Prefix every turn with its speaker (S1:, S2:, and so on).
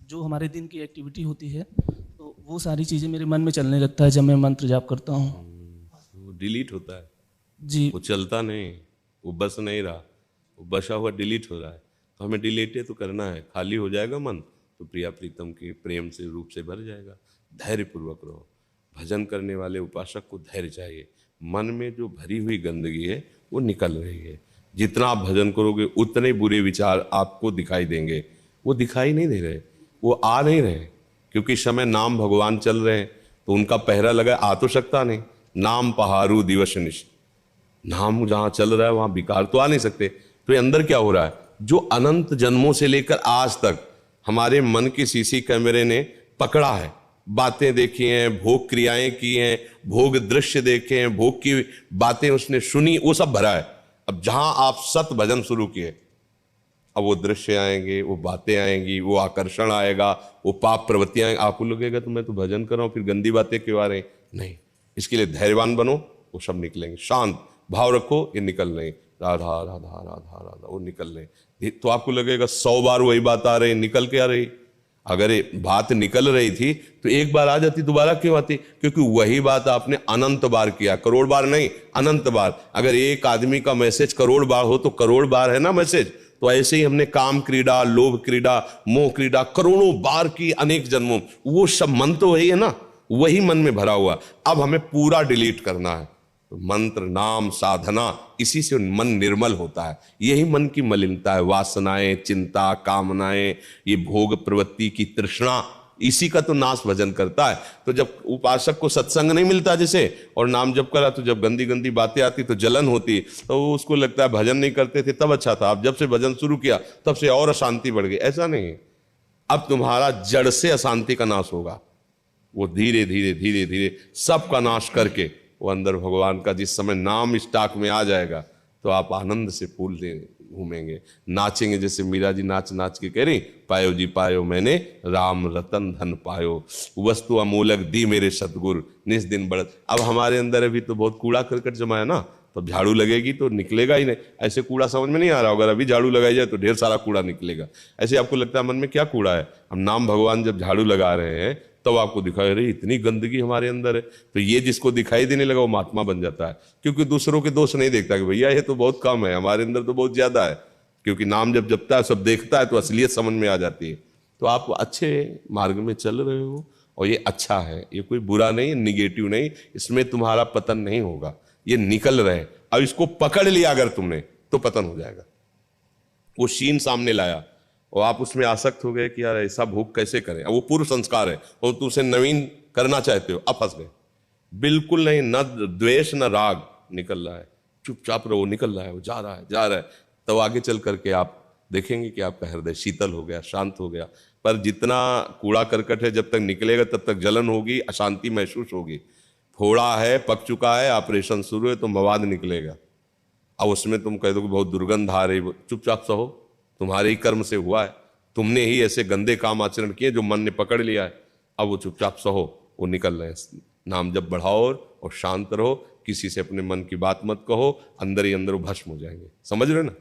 S1: जो हमारे दिन की एक्टिविटी होती है, तो वो सारी चीज़ें मेरे मन में चलने लगता है जब मैं मंत्र जाप करता हूँ।
S2: वो डिलीट होता है,
S1: जी।
S2: वो चलता नहीं, वो बस नहीं रहा, वो बसा हुआ डिलीट हो रहा है। तो हमें डिलीट तो करना है। खाली हो जाएगा मन तो प्रिया प्रीतम के प्रेम से रूप से भर जाएगा। धैर्यपूर्वक रहो। भजन करने वाले उपासक को धैर्य चाहिए। मन में जो भरी हुई गंदगी है वो निकल रही है। जितना आप भजन करोगे उतने बुरे विचार आपको दिखाई देंगे। वो दिखाई नहीं दे रहे, वो आ नहीं रहे, क्योंकि इस समय नाम भगवान चल रहे हैं तो उनका पहरा लगा, आ तो सकता नहीं। नाम पहारू दिवस निश, नाम जहां चल रहा है वहां विकार तो आ नहीं सकते। तो ये अंदर क्या हो रहा है, जो अनंत जन्मों से लेकर आज तक हमारे मन के सीसी कैमरे ने पकड़ा है, बातें देखी हैं, भोग क्रियाएं की हैं, भोग दृश्य देखे हैं, भोग की बातें उसने सुनी, वो सब भरा है। अब जहां आप सत भजन शुरू किए, अब वो दृश्य आएंगे, वो बातें आएंगी, वो आकर्षण आएगा, वो पाप प्रवृत्तियां आएंगी। आपको लगेगा तो मैं तो भजन कर रहा हूं, फिर गंदी बातें क्यों आ रही? नहीं, इसके लिए धैर्यवान बनो, वो सब निकलेंगे। शांत भाव रखो, ये निकल रहे। राधा राधा राधा राधा, वो निकल रहे। तो आपको लगेगा 100 बार वही बात आ रही, निकल के आ रही। अगर ये बात निकल रही थी तो एक बार आ जाती, दोबारा क्यों आती? क्योंकि वही बात आपने अनंत बार किया, करोड़ बार नहीं, अनंत बार। अगर एक आदमी का मैसेज करोड़ बार हो तो करोड़ बार है ना मैसेज। तो ऐसे ही हमने काम क्रीड़ा, लोभ क्रीड़ा, मोह क्रीड़ा करोड़ों बार की, अनेक जन्मों। वो सब मन तो वही है ना, वही मन में भरा हुआ। अब हमें पूरा डिलीट करना है। तो मंत्र, नाम, साधना, इसी से मन निर्मल होता है। यही मन की मलिनता है। वासनाएं, चिंता, कामनाएं, ये भोग प्रवृत्ति की तृष्णा, इसी का तो नाश भजन करता है। तो जब उपासक को सत्संग नहीं मिलता जैसे, और नाम जप करा, तो जब गंदी गंदी बातें आती तो जलन होती, तो उसको लगता है भजन नहीं करते थे तब अच्छा था, अब जब से भजन शुरू किया तब से और अशांति बढ़ गई। ऐसा नहीं है। अब तुम्हारा जड़ से अशांति का नाश होगा। वो धीरे धीरे धीरे धीरे सबका नाश करके वो अंदर भगवान का, जिस समय नाम स्टॉक में आ जाएगा तो आप आनंद से फूल दे घूमेंगे, नाचेंगे। जैसे मीरा जी नाच नाच के कह रही, पायो जी पायो मैंने राम रतन धन पायो, वस्तु अमूलक दी मेरे सतगुरु निस दिन बढ़त। अब हमारे अंदर अभी तो बहुत कूड़ा करकट जमा है ना, तो झाड़ू लगेगी तो निकलेगा ही नहीं। ऐसे कूड़ा समझ में नहीं आ रहा होगा, अभी झाड़ू लगाई जाए तो ढेर सारा कूड़ा निकलेगा। ऐसे आपको लगता है मन में क्या कूड़ा है? हम नाम भगवान जब झाड़ू लगा रहे हैं तब आपको दिखाई रही इतनी गंदगी हमारे अंदर है। तो ये जिसको दिखाई देने लगा वो महात्मा बन जाता है, क्योंकि दूसरों के दोष नहीं देखता कि भैया ये तो बहुत कम है, हमारे अंदर तो बहुत ज्यादा है। क्योंकि नाम जब जपता है, सब देखता है, तो असलियत समझ में आ जाती है। तो आप अच्छे मार्ग में चल रहे हो और ये अच्छा है, ये कोई बुरा नहीं, निगेटिव नहीं, इसमें तुम्हारा पतन नहीं होगा। ये निकल रहे, अब इसको पकड़ लिया अगर तुमने तो पतन हो जाएगा। वो शीन सामने लाया और आप उसमें आसक्त हो गए कि यार ऐसा भोग कैसे करें, वो पूर्व संस्कार है और तुम उसे नवीन करना चाहते हो, अब फंस गए। बिल्कुल नहीं, न द्वेष न राग निकल रहा है, चुपचाप रहो, निकल रहा है, वो जा रहा है जा रहा है। तो आगे चल करके आप देखेंगे कि आपका हृदय शीतल हो गया, शांत हो गया। पर जितना कूड़ा करकट है जब तक निकलेगा तब तक जलन होगी, अशांति महसूस होगी। फोड़ा है, पक चुका है, ऑपरेशन शुरू है तो मवाद निकलेगा। अब उसमें तुम कह दो कि बहुत दुर्गंध आ रही, चुपचाप सहो, तुम्हारे ही कर्म से हुआ है, तुमने ही ऐसे गंदे काम आचरण किए जो मन ने पकड़ लिया है। अब वो चुपचाप सहो, वो निकल रहे हैं। नाम जब बढ़ाओ और शांत रहो, किसी से अपने मन की बात मत कहो, अंदर ही अंदर वो भस्म हो जाएंगे। समझ रहे हो ना?